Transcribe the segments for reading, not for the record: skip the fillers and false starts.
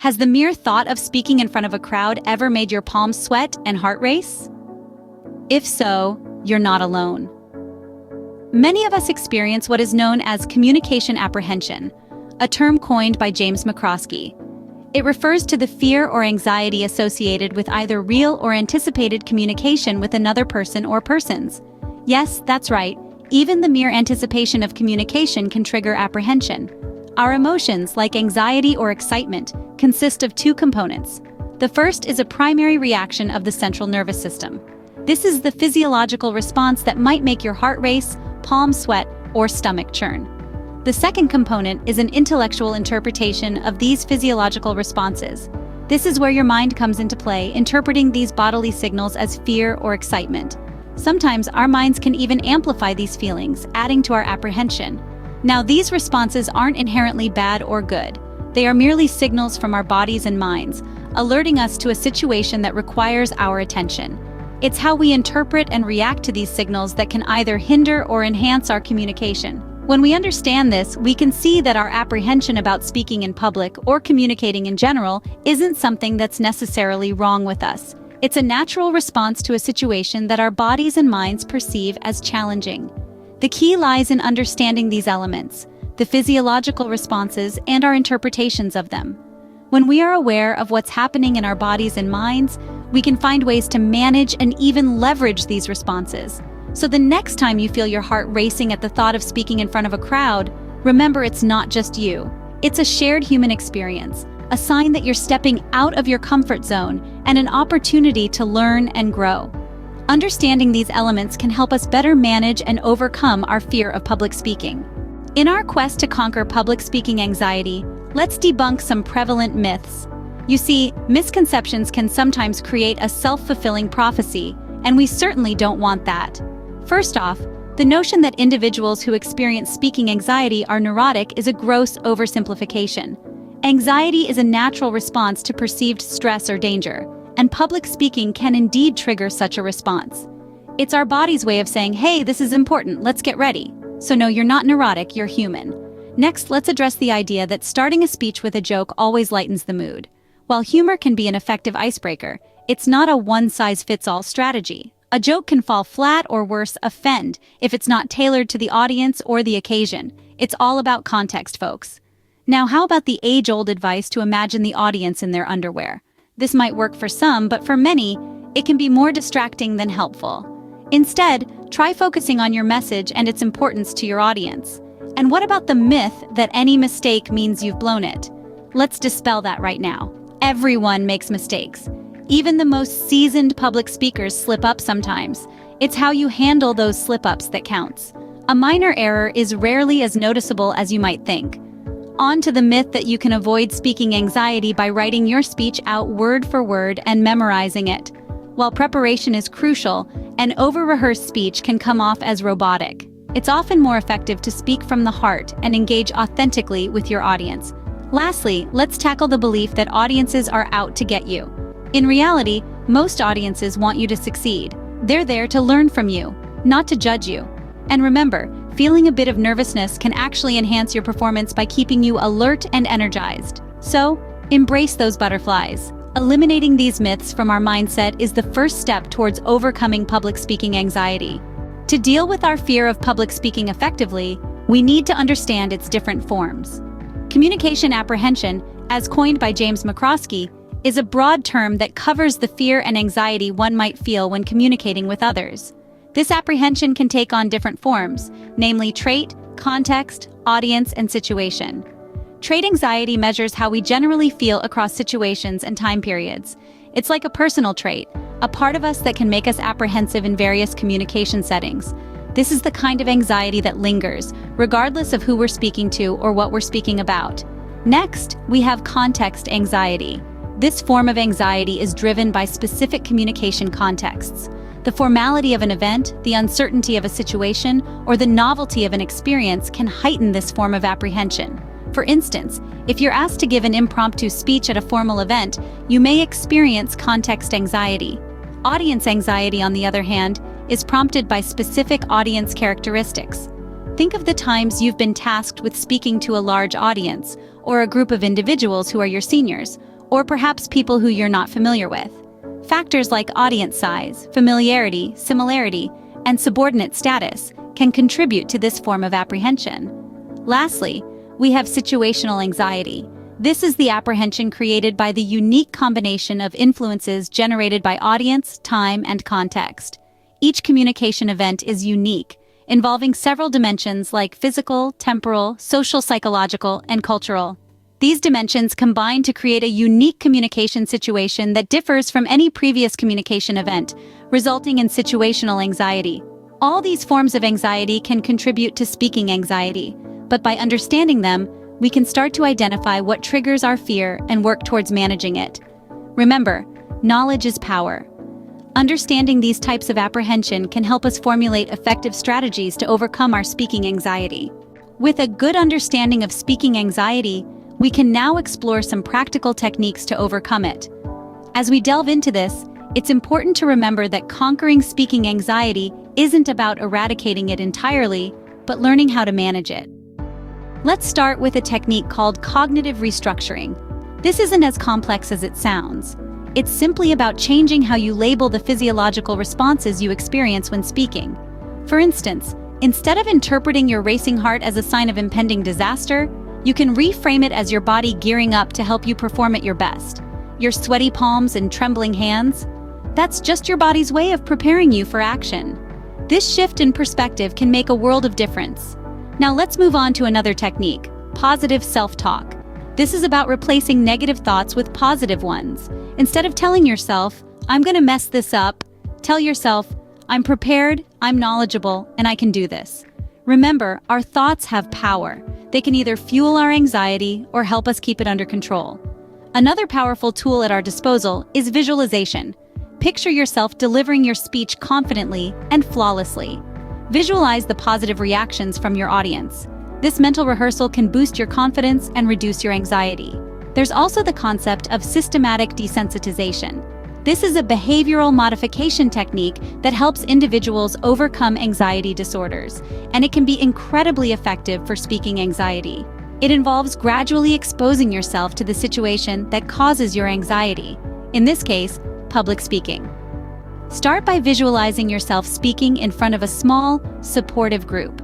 Has the mere thought of speaking in front of a crowd ever made your palms sweat and heart race? If so, you're not alone. Many of us experience what is known as communication apprehension, a term coined by James McCroskey. It refers to the fear or anxiety associated with either real or anticipated communication with another person or persons. Yes, that's right. Even the mere anticipation of communication can trigger apprehension. Our emotions, like anxiety or excitement, consist of two components. The first is a primary reaction of the central nervous system. This is the physiological response that might make your heart race, palms sweat, or stomach churn. The second component is an intellectual interpretation of these physiological responses. This is where your mind comes into play, interpreting these bodily signals as fear or excitement. Sometimes our minds can even amplify these feelings, adding to our apprehension. Now, these responses aren't inherently bad or good. They are merely signals from our bodies and minds, alerting us to a situation that requires our attention. It's how we interpret and react to these signals that can either hinder or enhance our communication. When we understand this, we can see that our apprehension about speaking in public or communicating in general isn't something that's necessarily wrong with us. It's a natural response to a situation that our bodies and minds perceive as challenging. The key lies in understanding these elements, the physiological responses, and our interpretations of them. When we are aware of what's happening in our bodies and minds, we can find ways to manage and even leverage these responses. So the next time you feel your heart racing at the thought of speaking in front of a crowd, remember it's not just you. It's a shared human experience, a sign that you're stepping out of your comfort zone and an opportunity to learn and grow. Understanding these elements can help us better manage and overcome our fear of public speaking. In our quest to conquer public speaking anxiety, let's debunk some prevalent myths. You see, misconceptions can sometimes create a self-fulfilling prophecy, and we certainly don't want that. First off, the notion that individuals who experience speaking anxiety are neurotic is a gross oversimplification. Anxiety is a natural response to perceived stress or danger, and public speaking can indeed trigger such a response. It's our body's way of saying, hey, this is important, let's get ready. So no, you're not neurotic, you're human. Next, let's address the idea that starting a speech with a joke always lightens the mood. While humor can be an effective icebreaker, it's not a one-size-fits-all strategy. A joke can fall flat or worse, offend, if it's not tailored to the audience or the occasion. It's all about context, folks. Now, how about the age-old advice to imagine the audience in their underwear? This might work for some, but for many, it can be more distracting than helpful. Instead, try focusing on your message and its importance to your audience. And what about the myth that any mistake means you've blown it? Let's dispel that right now. Everyone makes mistakes. Even the most seasoned public speakers slip up sometimes. It's how you handle those slip-ups that counts. A minor error is rarely as noticeable as you might think. On to the myth that you can avoid speaking anxiety by writing your speech out word for word and memorizing it. While preparation is crucial, an over-rehearsed speech can come off as robotic. It's often more effective to speak from the heart and engage authentically with your audience. Lastly, let's tackle the belief that audiences are out to get you. In reality, most audiences want you to succeed. They're there to learn from you, not to judge you. And remember, feeling a bit of nervousness can actually enhance your performance by keeping you alert and energized. So, embrace those butterflies. Eliminating these myths from our mindset is the first step towards overcoming public speaking anxiety. To deal with our fear of public speaking effectively, we need to understand its different forms. Communication apprehension, as coined by James McCroskey, is a broad term that covers the fear and anxiety one might feel when communicating with others. This apprehension can take on different forms, namely trait, context, audience, and situation. Trait anxiety measures how we generally feel across situations and time periods. It's like a personal trait, a part of us that can make us apprehensive in various communication settings. This is the kind of anxiety that lingers, regardless of who we're speaking to or what we're speaking about. Next, we have context anxiety. This form of anxiety is driven by specific communication contexts. The formality of an event, the uncertainty of a situation, or the novelty of an experience can heighten this form of apprehension. For instance, if you're asked to give an impromptu speech at a formal event, you may experience context anxiety. Audience anxiety, on the other hand, is prompted by specific audience characteristics. Think of the times you've been tasked with speaking to a large audience, or a group of individuals who are your seniors, or perhaps people who you're not familiar with. Factors like audience size, familiarity, similarity, and subordinate status can contribute to this form of apprehension. Lastly, we have situational anxiety. This is the apprehension created by the unique combination of influences generated by audience, time, and context. Each communication event is unique, involving several dimensions like physical, temporal, social, psychological, and cultural. These dimensions combine to create a unique communication situation that differs from any previous communication event, resulting in situational anxiety. All these forms of anxiety can contribute to speaking anxiety, but by understanding them, we can start to identify what triggers our fear and work towards managing it. Remember, knowledge is power. Understanding these types of apprehension can help us formulate effective strategies to overcome our speaking anxiety. With a good understanding of speaking anxiety, we can now explore some practical techniques to overcome it. As we delve into this, it's important to remember that conquering speaking anxiety isn't about eradicating it entirely, but learning how to manage it. Let's start with a technique called cognitive restructuring. This isn't as complex as it sounds. It's simply about changing how you label the physiological responses you experience when speaking. For instance, instead of interpreting your racing heart as a sign of impending disaster, you can reframe it as your body gearing up to help you perform at your best. Your sweaty palms and trembling hands? That's just your body's way of preparing you for action. This shift in perspective can make a world of difference. Now let's move on to another technique, positive self-talk. This is about replacing negative thoughts with positive ones. Instead of telling yourself, "I'm gonna mess this up," tell yourself, "I'm prepared, I'm knowledgeable, and I can do this." Remember, our thoughts have power. They can either fuel our anxiety or help us keep it under control. Another powerful tool at our disposal is visualization. Picture yourself delivering your speech confidently and flawlessly. Visualize the positive reactions from your audience. This mental rehearsal can boost your confidence and reduce your anxiety. There's also the concept of systematic desensitization. This is a behavioral modification technique that helps individuals overcome anxiety disorders, and it can be incredibly effective for speaking anxiety. It involves gradually exposing yourself to the situation that causes your anxiety, in this case, public speaking. Start by visualizing yourself speaking in front of a small, supportive group.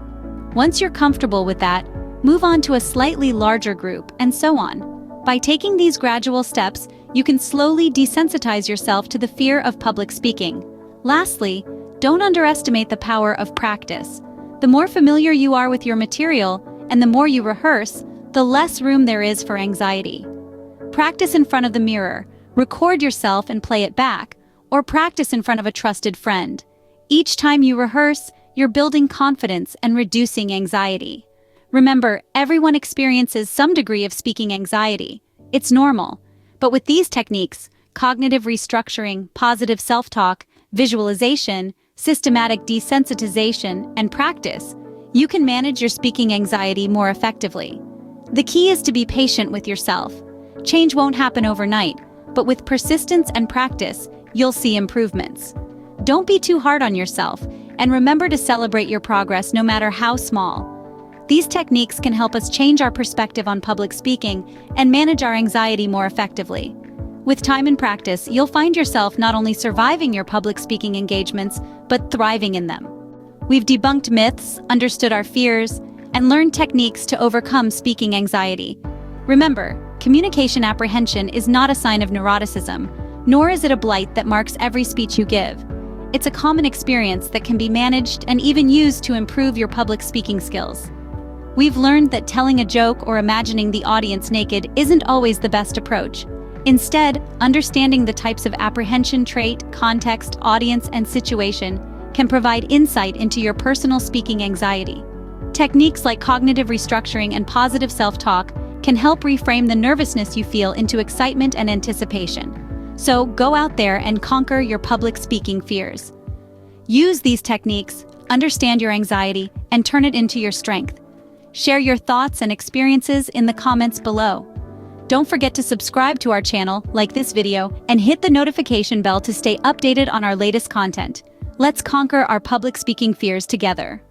Once you're comfortable with that, move on to a slightly larger group, and so on. By taking these gradual steps, you can slowly desensitize yourself to the fear of public speaking. Lastly, don't underestimate the power of practice. The more familiar you are with your material, and the more you rehearse, the less room there is for anxiety. Practice in front of the mirror, record yourself and play it back, or practice in front of a trusted friend. Each time you rehearse, you're building confidence and reducing anxiety. Remember, everyone experiences some degree of speaking anxiety. It's normal. But with these techniques, cognitive restructuring, positive self-talk, visualization, systematic desensitization, and practice, you can manage your speaking anxiety more effectively. The key is to be patient with yourself. Change won't happen overnight, but with persistence and practice, you'll see improvements. Don't be too hard on yourself, and remember to celebrate your progress no matter how small. These techniques can help us change our perspective on public speaking and manage our anxiety more effectively. With time and practice, you'll find yourself not only surviving your public speaking engagements, but thriving in them. We've debunked myths, understood our fears, and learned techniques to overcome speaking anxiety. Remember, communication apprehension is not a sign of neuroticism, nor is it a blight that marks every speech you give. It's a common experience that can be managed and even used to improve your public speaking skills. We've learned that telling a joke or imagining the audience naked isn't always the best approach. Instead, understanding the types of apprehension trait, context, audience, and situation can provide insight into your personal speaking anxiety. Techniques like cognitive restructuring and positive self-talk can help reframe the nervousness you feel into excitement and anticipation. So go out there and conquer your public speaking fears. Use these techniques, understand your anxiety, and turn it into your strength. Share your thoughts and experiences in the comments below. Don't forget to subscribe to our channel, like this video, and hit the notification bell to stay updated on our latest content. Let's conquer our public speaking fears together.